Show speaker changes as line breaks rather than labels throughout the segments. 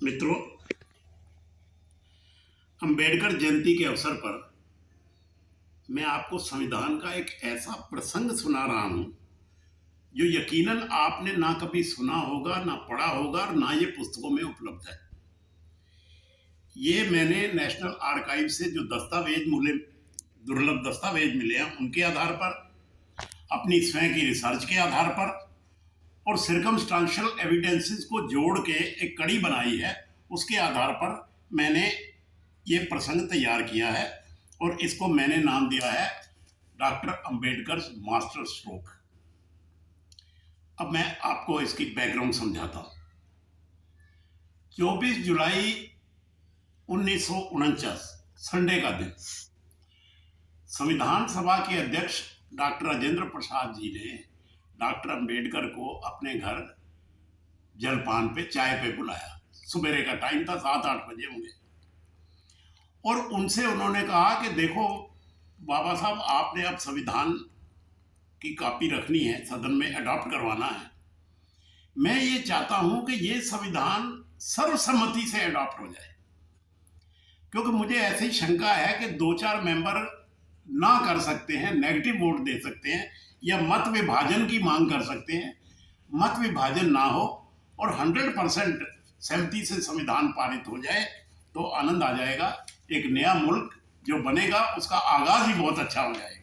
मित्रों, अंबेडकर जयंती के अवसर पर मैं आपको संविधान का एक ऐसा प्रसंग सुना रहा हूं जो यकीनन आपने ना कभी सुना होगा, ना पढ़ा होगा और ना ये पुस्तकों में उपलब्ध है। ये मैंने नेशनल आर्काइव से जो दस्तावेज मिले, दुर्लभ दस्तावेज मिले हैं, उनके आधार पर, अपनी स्वयं की रिसर्च के आधार पर और सर्कमस्टांशियल एविडेंसेस को जोड़ के एक कड़ी बनाई है, उसके आधार पर मैंने ये प्रसंग तैयार किया है और इसको मैंने नाम दिया है डॉक्टर अंबेडकर मास्टर स्ट्रोक। अब मैं आपको इसकी बैकग्राउंड समझाता हूँ। 24 जुलाई 1949 संडे का दिन, संविधान सभा के अध्यक्ष डॉक्टर राजेंद्र प्रसाद जी ने डॉक्टर अंबेडकर को अपने घर जलपान पे, चाय पे बुलाया। सुबह का टाइम था, 7-8 बजे होंगे। और उनसे उन्होंने कहा कि देखो बाबा साहब, आपने अब संविधान की कॉपी रखनी है, सदन में अडॉप्ट करवाना है। मैं ये चाहता हूं कि ये संविधान सर्वसम्मति से अडॉप्ट हो जाए, क्योंकि मुझे ऐसी शंका है कि 2-4 मेंबर ना कर सकते हैं, नेगेटिव वोट दे सकते हैं या मत विभाजन की मांग कर सकते हैं। मत विभाजन ना हो और 100% सहमति से संविधान पारित हो जाए तो आनंद आ जाएगा। एक नया मुल्क जो बनेगा उसका आगाज ही बहुत अच्छा हो जाएगा।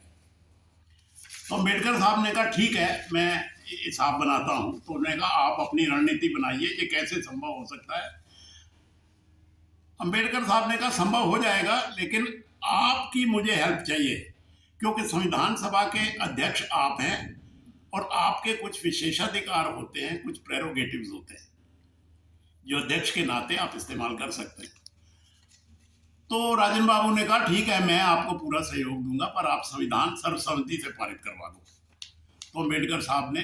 तो अम्बेडकर साहब ने कहा ठीक है, मैं हिसाब बनाता हूँ। तो उन्होंने कहा आप अपनी रणनीति बनाइए, ये कैसे संभव हो सकता है। अम्बेडकर साहब ने कहा संभव हो जाएगा, लेकिन आपकी मुझे हेल्प चाहिए, क्योंकि संविधान सभा के अध्यक्ष आप हैं और आपके कुछ विशेषाधिकार होते हैं, कुछ प्रेरोगेटिव्स होते हैं जो अध्यक्ष के नाते आप इस्तेमाल कर सकते हैं। तो राजन बाबू ने कहा ठीक है, मैं आपको पूरा सहयोग दूंगा, पर आप संविधान सर्वसम्मति से पारित करवा दो। तो अम्बेडकर साहब ने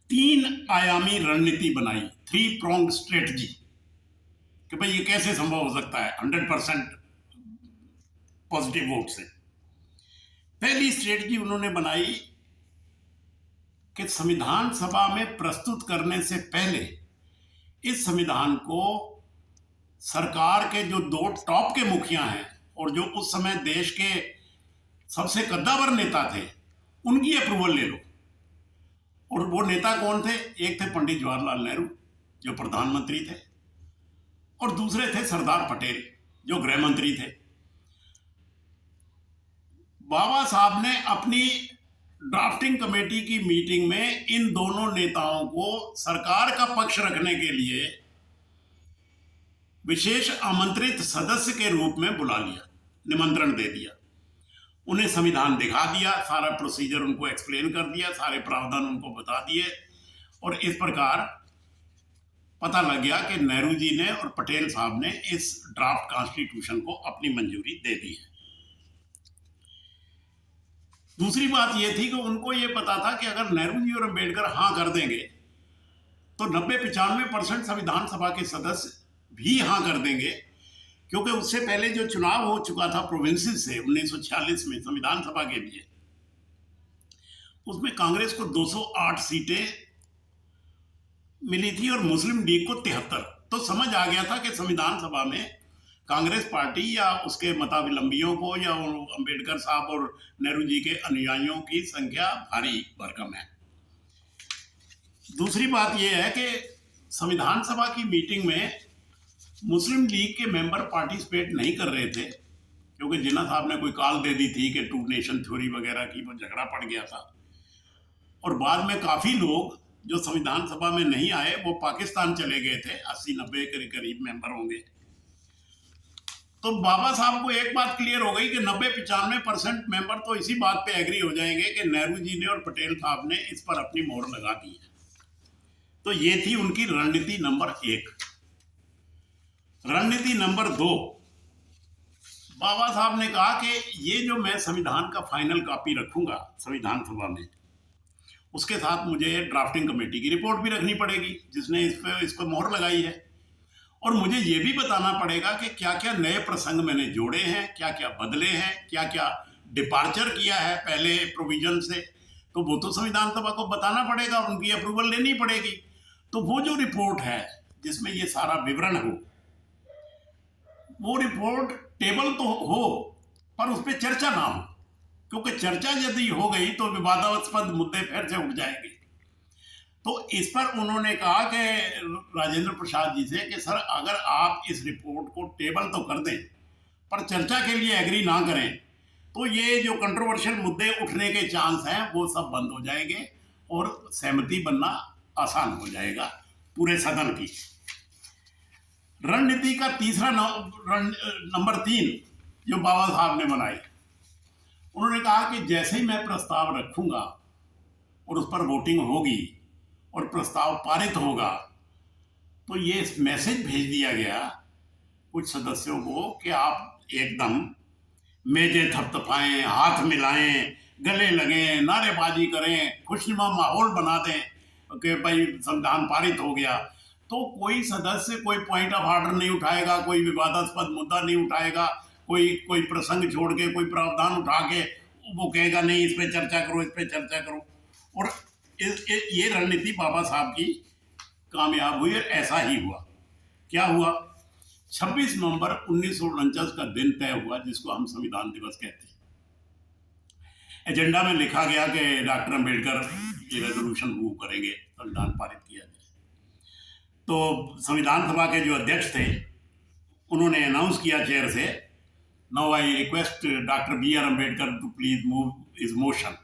3 आयामी रणनीति बनाई, 3 pronged स्ट्रेटजी, कि भाई ये कैसे संभव हो सकता है 100% पॉजिटिव वोट से। पहली स्ट्रेटजी उन्होंने बनाई कि संविधान सभा में प्रस्तुत करने से पहले इस संविधान को सरकार के जो 2 टॉप के मुखिया हैं और जो उस समय देश के सबसे कद्दावर नेता थे, उनकी अप्रूवल ले लो। और वो नेता कौन थे? एक थे पंडित जवाहरलाल नेहरू जो प्रधानमंत्री थे, और दूसरे थे सरदार पटेल जो गृह मंत्री थे। बाबा साहब ने अपनी ड्राफ्टिंग कमेटी की मीटिंग में इन दोनों नेताओं को सरकार का पक्ष रखने के लिए विशेष आमंत्रित सदस्य के रूप में बुला लिया, निमंत्रण दे दिया। उन्हें संविधान दिखा दिया, सारा प्रोसीजर उनको एक्सप्लेन कर दिया, सारे प्रावधान उनको बता दिए, और इस प्रकार पता लग गया कि नेहरू जी ने और पटेल साहब ने इस ड्राफ्ट कॉन्स्टिट्यूशन को अपनी मंजूरी दे दी है। दूसरी बात यह थी कि उनको ये पता था कि अगर नेहरू जी और अम्बेडकर हाँ कर देंगे तो 90-95% संविधान सभा के सदस्य भी हाँ कर देंगे, क्योंकि उससे पहले जो चुनाव हो चुका था प्रोविंसेस से 1946 में संविधान सभा के लिए, उसमें कांग्रेस को 208 सीटें मिली थी और मुस्लिम लीग को 73। तो समझ आ गया था कि संविधान सभा में कांग्रेस पार्टी या उसके मतावलंबियों को या अंबेडकर साहब और नेहरू जी के अनुयायियों की संख्या भारी भरकम है। दूसरी बात यह है कि संविधान सभा की मीटिंग में मुस्लिम लीग के मेंबर पार्टिसिपेट नहीं कर रहे थे, क्योंकि जिन्ना साहब ने कोई कॉल दे दी थी कि 2 नेशन थ्योरी वगैरह की, वो झगड़ा पड़ गया था। और बाद में काफ़ी लोग जो संविधान सभा में नहीं आए वो पाकिस्तान चले गए थे, 80-90 के करीब मेंबर होंगे। तो बाबा साहब को एक बात क्लियर हो गई कि 90-95% मेंबर तो इसी बात पे एग्री हो जाएंगे कि नेहरू जी ने और पटेल साहब ने इस पर अपनी मोहर लगा दी है। तो ये थी उनकी रणनीति नंबर 1। रणनीति नंबर 2, बाबा साहब ने कहा कि ये जो मैं संविधान का फाइनल कॉपी रखूंगा संविधान सभा में, उसके साथ मुझे ड्राफ्टिंग कमेटी की रिपोर्ट भी रखनी पड़ेगी जिसने इस पर मोहर लगाई है, और मुझे ये भी बताना पड़ेगा कि क्या क्या नए प्रसंग मैंने जोड़े हैं, क्या क्या बदले हैं, क्या क्या डिपार्चर किया है पहले प्रोविजन से। तो वो तो संविधान सभा को बताना पड़ेगा, उनकी अप्रूवल लेनी पड़ेगी। तो वो जो रिपोर्ट है जिसमें ये सारा विवरण हो, वो रिपोर्ट टेबल तो हो पर उस पर चर्चा ना हो, क्योंकि चर्चा यदि हो गई तो विवादास्पद मुद्दे फिर से उठ जाएंगे। तो इस पर उन्होंने कहा कि राजेंद्र प्रसाद जी से कि सर अगर आप इस रिपोर्ट को टेबल तो कर दें पर चर्चा के लिए एग्री ना करें तो ये जो कंट्रोवर्शियल मुद्दे उठने के चांस हैं वो सब बंद हो जाएंगे और सहमति बनना आसान हो जाएगा पूरे सदन की। रणनीति का तीसरा नंबर 3 जो बाबा साहब ने बनाई, उन्होंने कहा कि जैसे ही मैं प्रस्ताव रखूंगा और उस पर वोटिंग होगी और प्रस्ताव पारित होगा तो ये मैसेज भेज दिया गया कुछ सदस्यों को कि आप एकदम मेजें थपथपाएं, हाथ मिलाएं, गले लगें, नारेबाजी करें, खुशनुमा माहौल बना दें कि भाई संविधान पारित हो गया। तो कोई सदस्य कोई पॉइंट ऑफ ऑर्डर नहीं उठाएगा, कोई विवादास्पद मुद्दा नहीं उठाएगा, कोई प्रसंग छोड़ के कोई प्रावधान उठा के वो कहेगा नहीं इस पे चर्चा करो, इस पे चर्चा करो। और ये रणनीति बाबा साहब की कामयाब हुई और ऐसा ही हुआ। क्या हुआ? 26 नवंबर 1949 का दिन तय हुआ जिसको हम संविधान दिवस कहते हैं। एजेंडा में लिखा गया कि डॉक्टर अंबेडकर ये रेजोल्यूशन मूव करेंगे, संविधान पारित किया जाए। तो संविधान सभा के जो अध्यक्ष थे उन्होंने अनाउंस किया चेयर से, now I request doctor B R Ambedkar to please move is motion.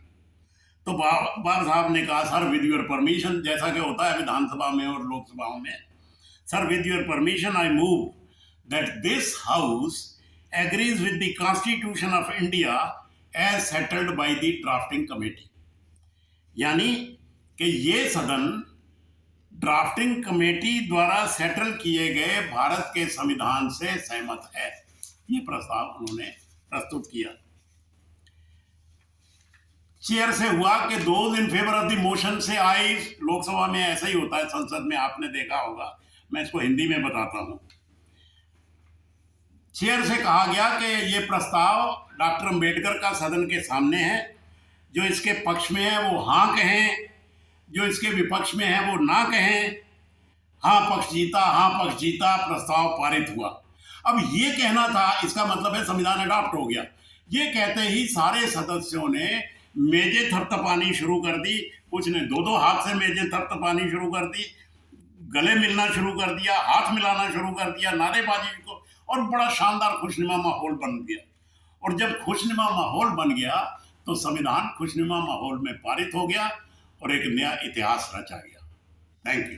तो बाबा साहब ने कहा सर विद योर परमिशन, जैसा कि होता है विधानसभा में और लोकसभाओं में, sir with your permission I move that this house agrees with the Constitution of India as settled by the drafting committee। यानी कि ये सदन ड्राफ्टिंग कमेटी द्वारा सेटल किए गए भारत के संविधान से सहमत है। ये प्रस्ताव उन्होंने प्रस्तुत किया। चेयर से हुआ कि those in favour of the motion से आई। लोकसभा में ऐसा ही होता है, संसद में आपने देखा होगा, मैं इसको हिंदी में बताता हूं। चेयर से कहा गया कि ये प्रस्ताव डॉक्टर अंबेडकर का सदन के सामने है, जो इसके पक्ष में है वो हाँ कहें, जो इसके विपक्ष में है वो ना कहें। हाँ पक्ष जीता, प्रस्ताव पारित हुआ। अब ये कहना था, इसका मतलब है संविधान अडॉप्ट हो गया। ये कहते ही सारे सदस्यों ने मेजें थपथपानी शुरू कर दी, कुछ ने दो हाथ से मेजें थपथपानी शुरू कर दी, गले मिलना शुरू कर दिया, हाथ मिलाना शुरू कर दिया, नारेबाजी को, और बड़ा शानदार खुशनुमा माहौल बन गया। और जब खुशनुमा माहौल बन गया तो संविधान खुशनुमा माहौल में पारित हो गया और एक नया इतिहास रचा गया। Thank you.